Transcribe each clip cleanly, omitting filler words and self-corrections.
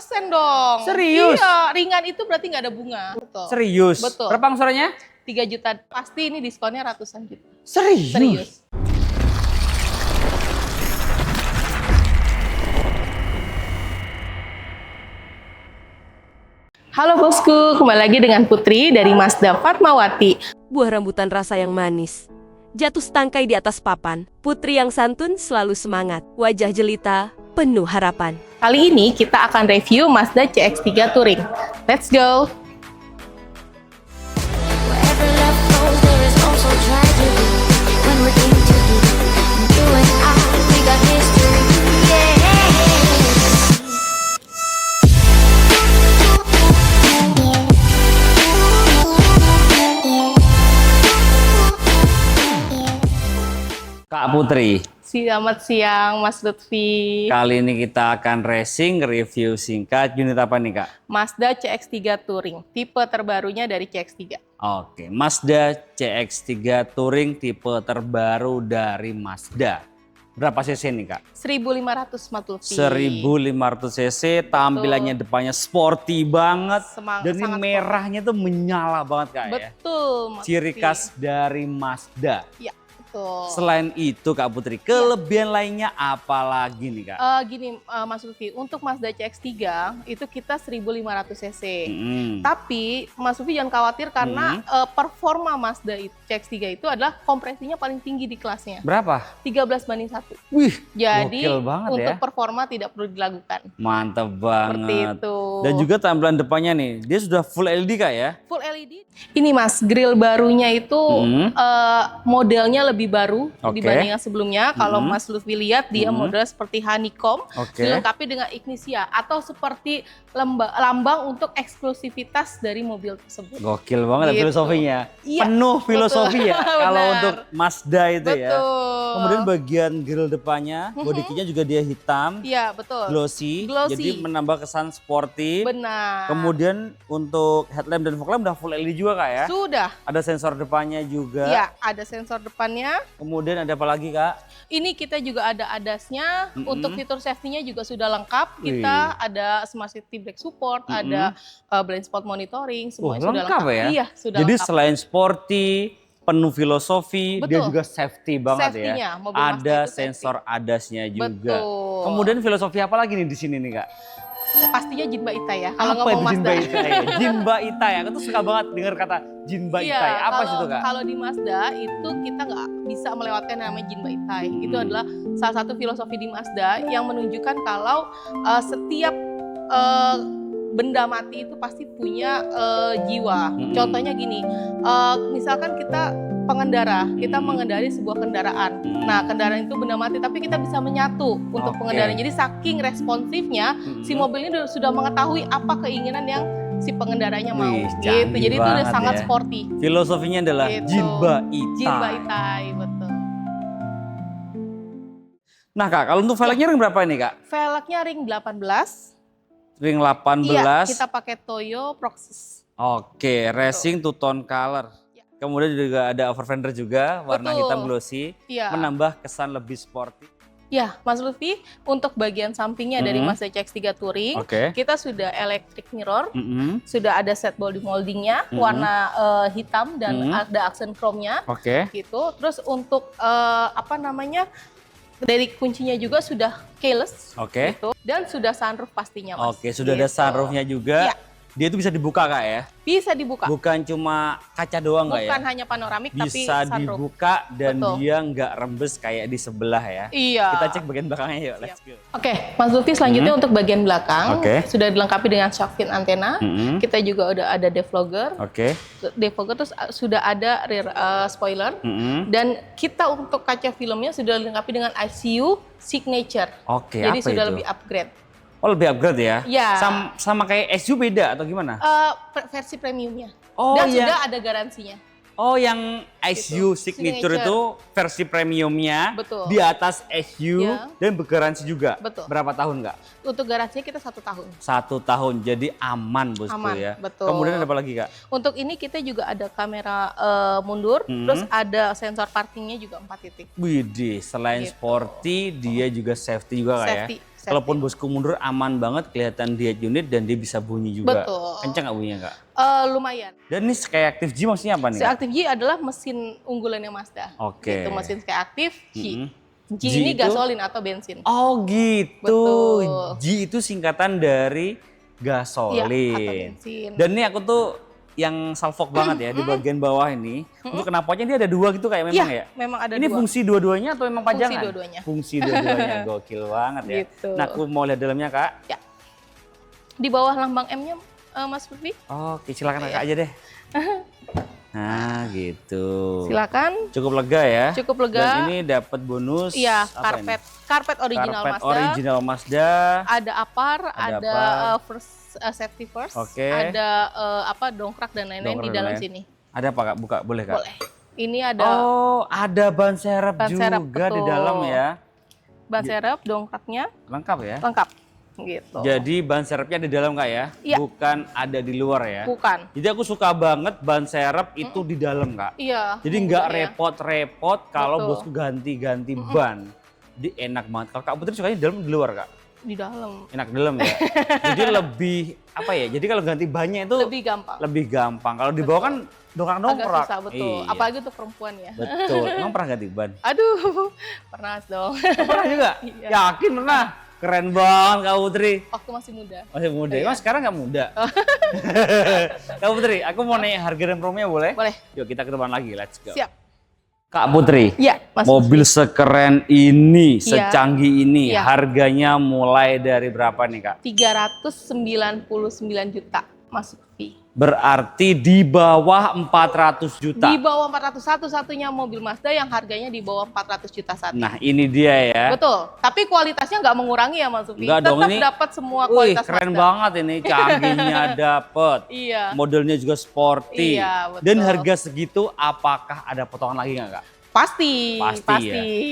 dong. Serius? Iya, ringan itu berarti nggak ada bunga. Betul. Serius? Betul. Berapa angsurannya? 3 juta. Pasti ini diskonnya ratusan juta. Serius? Serius. Halo bosku, kembali lagi dengan Putri dari Mazda Fatmawati. Buah rambutan rasa yang manis. Jatuh setangkai di atas papan. Putri yang santun selalu semangat. Wajah jelita, penuh harapan. Kali ini kita akan review Mazda CX-3 Touring. Let's go! Wherever love goes, there is also tragedy. When we're in too deep, and you and I, we got history. Yeah. Kak Putri, Selamat siang Mas Lutfi. kali ini kita akan racing review singkat unit apa nih Kak? Mazda CX-3 Touring, tipe terbarunya dari CX-3. Oke, Mazda CX-3 Touring tipe terbaru dari Mazda. Berapa cc nih Kak? 1500 Mas Lutfi. 1500 cc, tampilannya depannya sporty banget. Dan ini sangat merahnya tuh menyala banget Kak ya. Betul Mas Ciri Lutfi. khas dari Mazda. Ya, betul. Selain itu Kak Putri, kelebihan lainnya apa lagi nih Kak? Mas Lutfi, untuk Mazda CX-3 itu kita 1500 cc. Mm-mm. Tapi Mas Lutfi jangan khawatir karena performa Mazda CX-3 itu adalah kompresinya paling tinggi di kelasnya. Berapa? 13:1. Wih, Jadi gokil banget untuk ya. performa tidak perlu dilakukan. Mantap Seperti banget. itu. Dan juga tampilan depannya nih, dia sudah full LED Kak ya? Full LED. Ini Mas, grill barunya itu modelnya lebih baru Oke. dibanding yang sebelumnya. Kalau Mas Lutfi lihat dia model seperti honeycomb, Oke. dilengkapi dengan Ignitia atau seperti lambang untuk eksklusivitas dari mobil tersebut. Gokil banget ya Gitu. filosofinya. Iya, Penuh filosofi ya kalau Benar. untuk Mazda itu ya. Betul. Kemudian bagian grill depannya, body kitnya juga dia hitam, Iya, betul. glossy, Glossy. jadi menambah kesan sporty. Benar. Kemudian untuk headlamp dan fog lamp udah full LED juga Kak ya? Sudah. Ada sensor depannya juga. Iya, ada sensor depannya. Kemudian ada apa lagi Kak? Ini kita juga ada ADAS-nya, untuk fitur safety-nya juga sudah lengkap. Wih. Kita ada Smart City Brake Support, ada blind spot monitoring, Wah, semuanya sudah lengkap ya? Iya, sudah Jadi lengkap. selain sporty, penuh filosofi, dia Betul. juga safety banget Safety-nya, ya. mobil Mazda Ada itu safety. sensor ADAS-nya juga. Betul. Kemudian filosofi apa lagi nih di sini nih Kak? Pastinya Jinba Itai ya, kalau Apa ngomong itu Mazda. Jinba Itai? Jinba Itai, aku tuh suka banget dengar kata Jinba Itai. Apa sih itu Kak? Kalau di Mazda itu kita nggak bisa melewatkan yang namanya Jinba Itai. Itu adalah salah satu filosofi di Mazda yang menunjukkan kalau setiap benda mati itu pasti punya jiwa. Contohnya gini, misalkan kita pengendara, kita mengendari sebuah kendaraan. Nah, kendaraan itu benda mati, tapi kita bisa menyatu untuk Oke. pengendara. Jadi saking responsifnya, si mobil ini sudah mengetahui apa keinginan yang si pengendaranya mau. Wih, Gitu. canggih Jadi itu udah banget sangat ya. sporty. Filosofinya adalah Gitu. Jinba Itai. Jinba Itai, betul. Nah Kak, kalau untuk velgnya ring berapa ini Kak? Velgnya ring 18. Ring 18. Iya, kita pakai Toyo Proxys. Oke, racing two tone color. Ya. Kemudian juga ada overfender juga, warna Betul. hitam glossy, Iya. menambah kesan lebih sporty. Ya, Mas Lutfi, untuk bagian sampingnya dari Mazda CX-3 Touring, Oke. kita sudah electric mirror, Mm-mm. sudah ada set body moldingnya, warna hitam dan ada aksen chrome-nya, Oke. gitu. Terus untuk dari kuncinya juga sudah keyless, Oke. gitu. Dan sudah sunroof pastinya, Mas. Oke, sudah ada Gitu. sunroofnya juga. Iya. Dia itu bisa dibuka Kak ya? Bisa dibuka. Bukan cuma kaca doang nggak ya? Bukan hanya panoramik, tapi Bisa sunroof. dibuka dan Betul. dia nggak rembes kayak di sebelah ya. Iya. Kita cek bagian belakangnya yuk, let's go. Oke, Mas Lutfi, selanjutnya untuk bagian belakang Oke. sudah dilengkapi dengan shark fin antena. Kita juga udah ada defogger. Oke. Defogger terus sudah ada rear spoiler. Dan kita untuk kaca filmnya sudah dilengkapi dengan ICU signature. Oke, Jadi apa sudah itu? lebih upgrade. Oh, lebih upgrade ya? Iya. Sama kayak SUV beda atau gimana? Versi premiumnya. Oh, Dan iya. sudah ada garansinya. Oh, yang SU Signature Signature. itu versi premiumnya Betul. di atas SU Ya. dan bergaransi juga. Betul. Berapa tahun nggak? Untuk garansinya kita 1 tahun. 1 tahun, jadi aman bosku Aman, ya. betul. Kemudian ada apa lagi Kak? Untuk ini kita juga ada kamera mundur, terus ada sensor parkingnya juga 4 titik. Widih, selain Gitu. sporty, dia juga safety juga Kak ya? Safety, kalaupun bosku mundur aman banget, kelihatan diet unit dan dia bisa bunyi juga. Betul. Kencang nggak bunyinya kak? Lumayan. Dan ini Sky Active G maksudnya apa nih? Sky Active G adalah mesin unggulannya Mazda. Oke. Itu mesin Sky Active G. G G ini itu? gasolin atau bensin. Oh gitu. Betul. G itu singkatan dari Iya, atau gasolin. bensin. Dan ini aku tuh yang salfok banget ya di bagian bawah ini. Untuk knalpotnya dia ada dua gitu kayak memang ya? Memang ada Ini dua. fungsi dua-duanya atau memang Fungsi pajangan? dua-duanya. Fungsi dua-duanya, gokil banget ya. Gitu. Nah aku mau lihat dalamnya kak. Ya. Di bawah lambang M-nya Mas Lutfi. Oke silakan kakak aja deh. Nah gitu. Silakan. Cukup lega ya. Cukup lega. Dan ini dapat bonus. Iya, apa ini? karpet original Karpet Mazda. original Mazda. Ada apar, Ada ada apar. safety first, Oke. ada dongkrak dan lain-lain Dongkrak di dan dalam lain. sini. Ada apa kak? Buka boleh kak? Boleh. Ini ada Oh ada ban serep Ban juga serep, di betul. dalam ya. ban serep, dongkraknya Lengkap ya. lengkap. Gitu. Jadi ban serepnya di dalam kak ya? Iya. Bukan ada di luar ya? Bukan. Jadi aku suka banget ban serep itu di dalam kak. Iya. Jadi nggak unggulannya. repot-repot kalau Betul. bosku ganti-ganti ban. Jadi enak banget. Kalau Kak Putri sukanya di dalam di luar kak? Di dalam. Enak di dalam ya. Jadi lebih apa ya? Jadi kalau ganti bannya itu Lebih gampang. lebih gampang. Kalau di bawah kan Agak dongkrak-dongkrak. susah, betul. Iya. Apalagi untuk perempuan ya. Betul. Emang pernah ganti ban? Aduh, pernah dong. Pernah juga? Iya. Yakin pernah? Keren banget Kak Putri. Waktu masih muda. Masih muda. Iya. Emang sekarang nggak muda? Kak Putri, aku mau nanya harga dan promonya boleh? Boleh. Yuk kita ke depan lagi. Let's go. Siap. Kak Putri. Iya, Mas. Mobil sekeren ini, Iya. secanggih ini, Iya. harganya mulai dari berapa nih Kak? 399 juta, Mas Lutfi. Berarti di bawah 400 juta. Di bawah 400, satu-satunya mobil Mazda yang harganya di bawah 400 juta saat ini. Nah ini dia ya. Betul, tapi kualitasnya nggak mengurangi ya Mas Lutfi. Enggak dong, Tetap ini- dapat semua Wih kualitas keren Mazda. banget ini, canggihnya dapet. Iya. Modelnya juga sporty. Iya, betul. Dan harga segitu apakah ada potongan lagi nggak Kak? Pasti, Ya.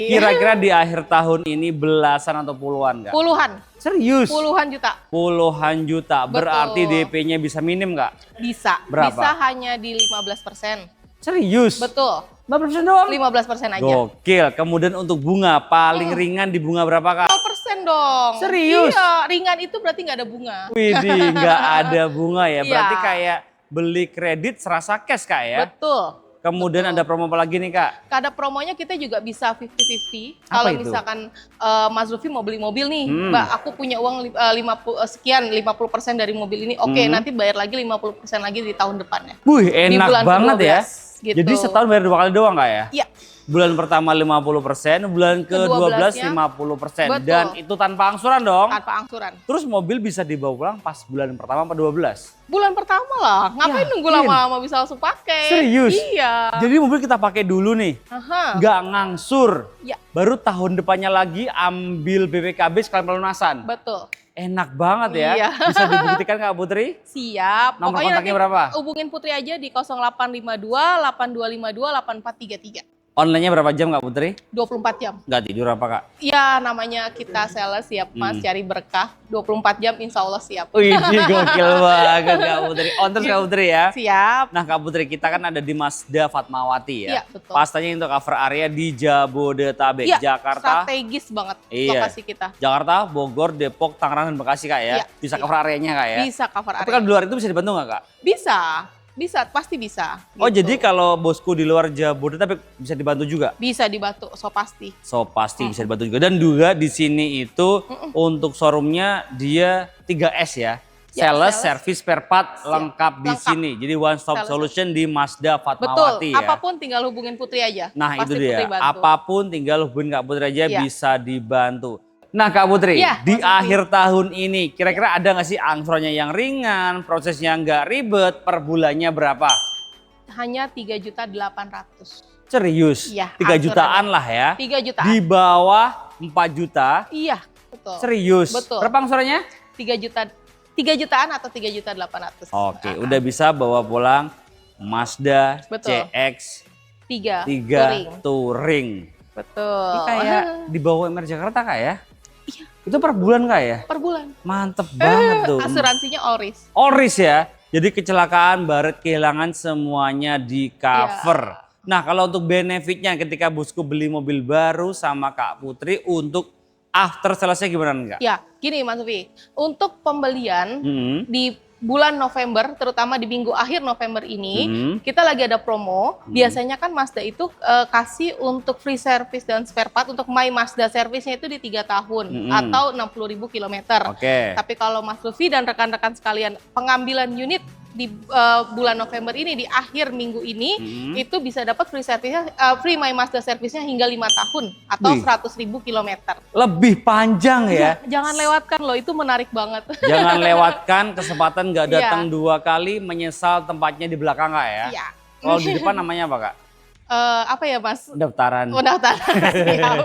Kira-kira di akhir tahun ini belasan atau puluhan Kak? Puluhan, Serius? puluhan juta Puluhan juta. Betul. Berarti DP-nya bisa minim Kak? bisa. Berapa? Bisa hanya di 15%. Serius? Betul, 15% doang? 15% aja. Gokil. Kemudian untuk bunga, paling ringan di bunga berapa Kak? 0% dong. Serius? Iya, ringan itu berarti nggak ada bunga. Widih, nggak ada bunga ya. Iya. Berarti kayak beli kredit serasa cash Kak ya? Betul. Kemudian ada promo apa lagi nih Kak? Kada promonya kita juga bisa 50-50. Apa Kalau itu? misalkan Mas Lutfi mau beli mobil nih, Hmm. Mbak, aku punya uang 50% dari mobil ini. Oke, nanti bayar lagi 50% lagi di tahun depannya. Wih, Di enak bulan banget ya. ke-12, gitu. Jadi setahun bayar 2 kali doang Kak ya? Iya, Bulan pertama 50%, bulan ke-12 Ke-12-nya, 50%. betul. Dan itu tanpa angsuran dong. tanpa angsuran. Terus mobil bisa dibawa pulang pas bulan pertama apa 12? Bulan pertama lah, ngapain nunggu Yakin? lama-lama bisa langsung pakai? Serius? Iya. Jadi mobil kita pakai dulu nih. Aha. Nggak ngangsur. Ya, Baru tahun depannya lagi ambil BPKB sekalian pelunasan. betul. Enak banget ya. Iya. Bisa dibuktikan Kak Putri? Siap. Nomor Pokoknya kontaknya nanti berapa? hubungin Putri aja di 0852 8252 8433. Online-nya berapa jam Kak Putri? 24 jam. Nggak tidur apa Kak? Ya namanya kita sales siap Mas, cari berkah. 24 jam insya Allah siap. Wih, gokil banget Kak Putri. On terus Kak Putri ya. Siap. Nah Kak Putri, kita kan ada di Mazda Fatmawati ya. Iya, betul. Pastanya untuk cover area di Jabodetabek, Iya, Jakarta. strategis banget Iya. lokasi kita. Jakarta, Bogor, Depok, Tangerang, dan Bekasi Kak ya. Iya, Bisa iya. cover areanya Kak ya. Bisa cover Tapi area. kalau di luar itu bisa dibantu nggak Kak? Bisa, pasti bisa. Oh gitu. jadi kalau bosku di luar Jabodetabek bisa dibantu juga? Bisa dibantu, so pasti. So pasti bisa dibantu juga. Dan juga di sini itu untuk showroomnya dia 3S ya. Ya, Sales, sales. service, spare part lengkap di Lengkap. sini. Jadi one stop Sales. solution di Mazda Betul, Fatmawati ya. apapun tinggal hubungin Putri aja. Nah Pasti itu dia, Putri bantu. apapun tinggal hubungin Kak Putri aja Iya. bisa dibantu. Nah Kak Putri, Iya, di Mas Lutfi. akhir tahun ini kira-kira ada nggak sih angsurannya yang ringan, prosesnya nggak ribet, per bulannya berapa? Hanya 3.800.000. Serius? Iya, 3 angsurannya. jutaan lah ya? 3 jutaan. Di bawah 4 juta? Iya, betul. Serius? Betul. Berapa angsurannya? 3 jutaan atau 3.800.000. Oke, udah bisa bawa pulang Mazda Betul. CX-3 Touring. Touring. Betul. Ini kayak di bawah MR Jakarta Kak ya? Iya. Itu per bulan Kak ya? Per bulan. Mantep banget tuh. Asuransinya Oris. Oris ya. Jadi kecelakaan, baret, kehilangan semuanya di cover. Nah kalau untuk benefitnya ketika bosku beli mobil baru sama Kak Putri untuk after salesnya gimana enggak? Ya, gini Mas Ufi, untuk pembelian Hmm. di bulan November, terutama di minggu akhir November ini, Hmm. kita lagi ada promo. Biasanya kan Mazda itu kasih untuk free service dan spare part untuk My Mazda service-nya itu di 3 tahun atau 60.000 kilometer. Oke. Tapi kalau Mas Lutfi dan rekan-rekan sekalian pengambilan unit di bulan November ini, di akhir minggu ini, itu bisa dapat free service-nya, free My Mazda service-nya hingga 5 tahun atau Wih. 100.000 kilometer. Lebih panjang ya. Jangan lewatkan loh, itu menarik banget. Jangan lewatkan kesempatan nggak datang Iya. 2 kali, menyesal tempatnya di belakang nggak ya? Iya. Kalau di depan namanya apa Kak? Apa ya Mas? Pendaftaran. Pendaftaran. Siap.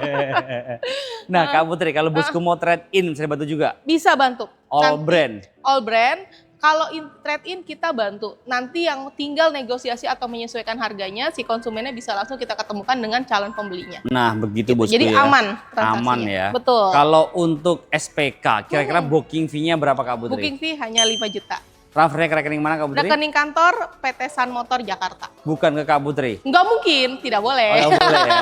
Nah Kak Putri, kalau bosku mau trade in bisa dibantu juga? Bisa bantu. All Nanti- brand? All brand. Kalau trade in kita bantu. Nanti yang tinggal negosiasi atau menyesuaikan harganya, si konsumennya bisa langsung kita ketemukan dengan calon pembelinya. Nah begitu bosku Jadi ya. aman transaksinya. Aman ya. Betul. Kalau untuk SPK, kira-kira booking fee-nya berapa Kak Putri? Booking fee hanya 5 juta. Transfernya ke rekening mana Kak Putri? Rekening kantor PT Sun Motor Jakarta. Bukan ke Kak Putri. Nggak mungkin, tidak boleh. Oh, nggak boleh ya.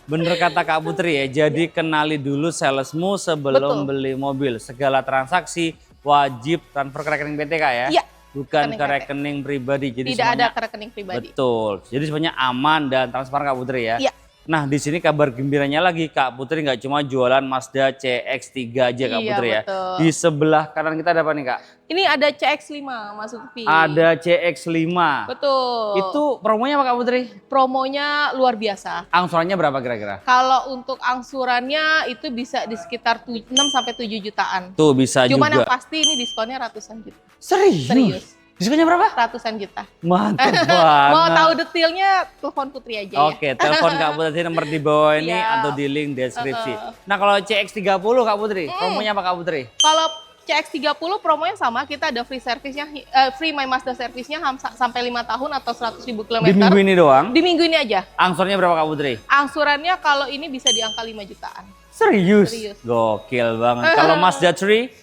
Bener kata Kak Putri ya, jadi kenali dulu salesmu sebelum Betul. beli mobil. Segala transaksi wajib transfer ke rekening PT Kak ya? Iya. Bukan rekening ke PT. rekening pribadi. Jadi Tidak ada semuanya ke rekening pribadi. betul. Jadi semuanya aman dan transparan Kak Putri ya? Iya. Nah di sini kabar gembiranya lagi Kak Putri nggak cuma jualan Mazda CX-3 aja Kak Iya, Putri ya. betul. Di sebelah kanan kita ada apa nih Kak? Ini ada CX-5 Mas Lutfi. Ada CX-5. Betul. Itu promonya apa Kak Putri? promonya luar biasa. Angsurannya berapa kira-kira? Kalau untuk angsurannya itu bisa di sekitar 6 sampai 7 jutaan. Tuh bisa Cuman yang juga. pasti ini diskonnya ratusan juta. Serius? Serius. Diskonnya berapa? Ratusan juta. Mantap banget. Mau tahu detailnya, telepon Putri aja ya. Oke, telepon Kak Putri nomor di bawah ini Iya. atau di link deskripsi. Nah kalau CX-30 Kak Putri, promonya apa Kak Putri? Kalau CX-30 promonya sama, kita ada free service-nya, free My Mazda service-nya sampai 5 tahun atau 100.000 km. Di minggu ini doang? Di minggu ini aja. Angsurnya berapa Kak Putri? Angsurannya kalau ini bisa di angka 5 jutaan. Serius? Serius. Gokil banget. Kalau Mazda 3?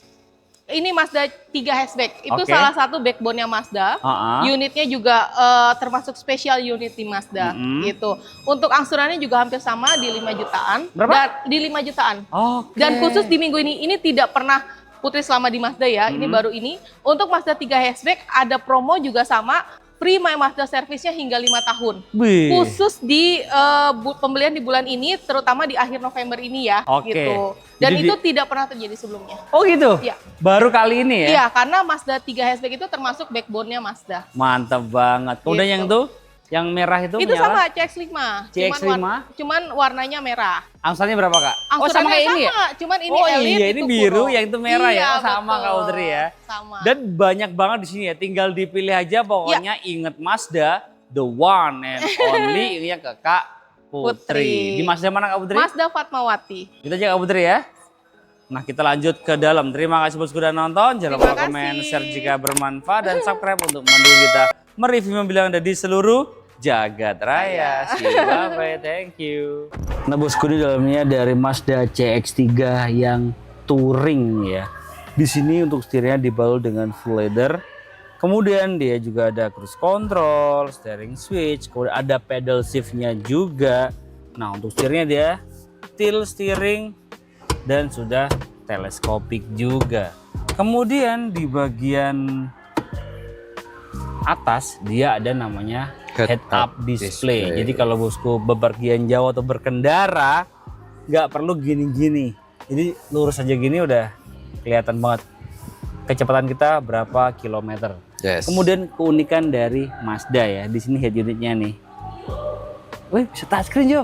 Ini Mazda 3 hatchback. Itu Oke. salah satu backbone-nya Mazda. Unitnya juga termasuk spesial unit di Mazda gitu. Untuk angsurannya juga hampir sama di 5 jutaan. Berapa? Dan di 5 jutaan. Oke. Dan khusus di minggu ini tidak pernah Putri selama di Mazda ya. Ini baru ini. Untuk Mazda 3 hatchback ada promo juga sama. Free My Mazda service-nya hingga 5 tahun. Wih. Khusus di pembelian di bulan ini, terutama di akhir November ini ya. Oke. Gitu. Dan Jadi itu tidak pernah terjadi sebelumnya. Oh gitu? Iya. Baru kali ini ya? Iya, karena Mazda 3 hatchback itu termasuk backbone-nya Mazda. Mantap banget. Udah Gitu. yang tuh, yang merah itu Itu menyala? sama CX-5. CX-5? Cuman warnanya merah. Angsurannya berapa Kak? Oh Angsurannya sama kayak ini ya? Cuman ini Oh Elite, iya, ini itu biru, Puro. yang itu merah ya? Iya, Oh, sama betul. Kak Putri ya? Sama. Dan banyak banget di sini ya, tinggal dipilih aja pokoknya inget Mazda, the one and only ini ke Kak Putri. Putri. Di Mazda mana Kak Putri? Mazda Fatmawati. Kita aja Kak Putri ya. Nah kita lanjut ke dalam. Terima kasih bosku sudah nonton. Jangan lupa Terima komen, kasih. share jika bermanfaat dan subscribe untuk mendukung kita mereview mobil yang ada di seluruh jagat raya. See you, bye-bye, thank you. Nah bosku, di dalamnya dari Mazda CX-3 yang touring ya. Di sini untuk setirnya dibalut dengan full leather. Kemudian dia juga ada cruise control, steering switch, kemudian ada pedal shift-nya juga. Nah untuk setirnya dia tilt steering dan sudah teleskopik juga. Kemudian di bagian atas dia ada namanya head up display. Jadi kalau bosku bepergian jauh atau berkendara nggak perlu gini-gini. Jadi lurus aja gini udah kelihatan banget kecepatan kita berapa kilometer. Yes. Kemudian keunikan dari Mazda ya, di sini head unitnya nih. Wih, bisa touchscreen Jo,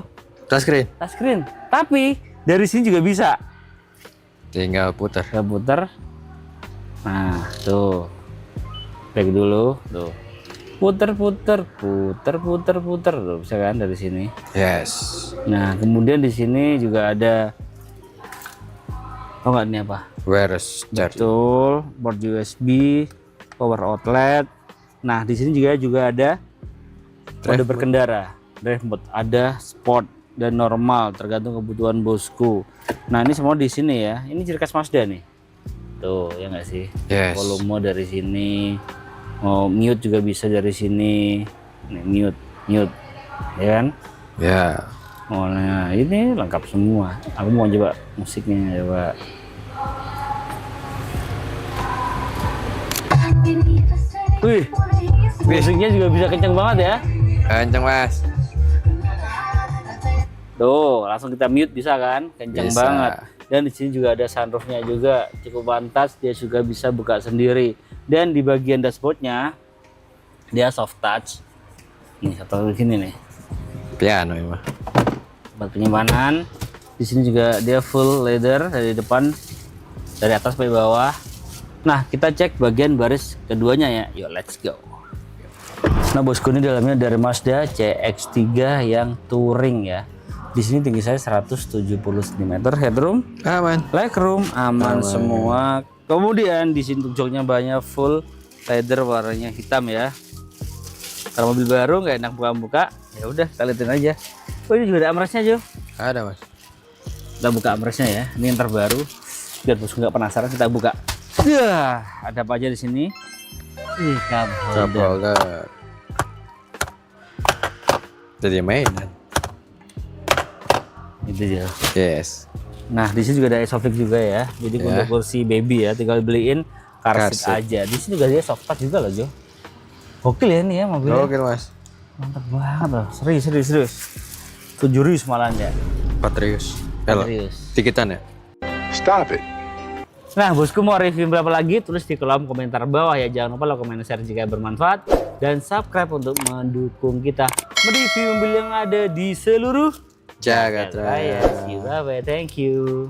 Touchscreen. touchscreen. Tapi dari sini juga bisa. Tinggal putar. Kita putar. Nah, tuh. Back dulu, tuh. Puter. Tuh, bisa kan dari sini. Yes. Nah, kemudian di sini juga ada, oh nggak ini apa? Where is charging? Betul, port USB, power outlet. Nah, di sini juga ada mode berkendara, drive mode, ada sport dan normal tergantung kebutuhan bosku. Nah, ini semua di sini ya. Ini ciri khas Mazda nih. Tuh, ya nggak sih? Yes. Volume dari sini. Mau mute juga bisa dari sini. Nih, mute, ya kan? Ya. Oh, nah ini lengkap semua. Aku mau coba musiknya coba. Wih, musiknya juga bisa kencang banget ya. Kenceng mas. Tuh, langsung kita mute bisa kan? Kencang Bisa. banget. Dan di sini juga ada sunroofnya juga, cukup pantas. Dia juga bisa buka sendiri. Dan di bagian dashboardnya dia soft touch. Nih satu di sini nih, Piano ya mah. tempat penyimpanan. Di sini juga dia full leather dari depan, dari atas sampai bawah. Nah, kita cek bagian baris keduanya ya. Yuk, let's go. Nah, bosku, ini dalamnya dari Mazda CX-3 yang touring ya. Di sini tinggi saya 170 cm, headroom, Aman. legroom aman semua. Kemudian di sini untuk joknya banyak full leather warnanya hitam ya. Kalau mobil baru nggak enak buka-buka, ya udah kita liatin aja. Oh, ini juga ada armrestnya Jo. Ada mas. Kita buka armrestnya ya. Ini yang terbaru. Biar bosku nggak penasaran, kita buka. Ya, ada apa aja di sini? Ih, cup Cup holder. holder. Jadi mainan. Itu dia. Yes. Nah, di sini juga ada isofix juga ya. Jadi Ya. untuk kursi baby ya, tinggal beliin car Car seat seat. aja. Di sini juga dia soft touch juga loh Jo. Gokil ya ini ya mobilnya. Oke mas. Mantap banget loh. Serius. 7 rius malahan ya. Patrius. Halo. Serius. Tikitan ya. Stop it. Nah, bosku mau review berapa lagi? Tulis di kolom komentar bawah ya. Jangan lupa komen share jika bermanfaat dan subscribe untuk mendukung kita mereview mobil yang ada di seluruh Jagat raya. See you, bye bye. Thank you.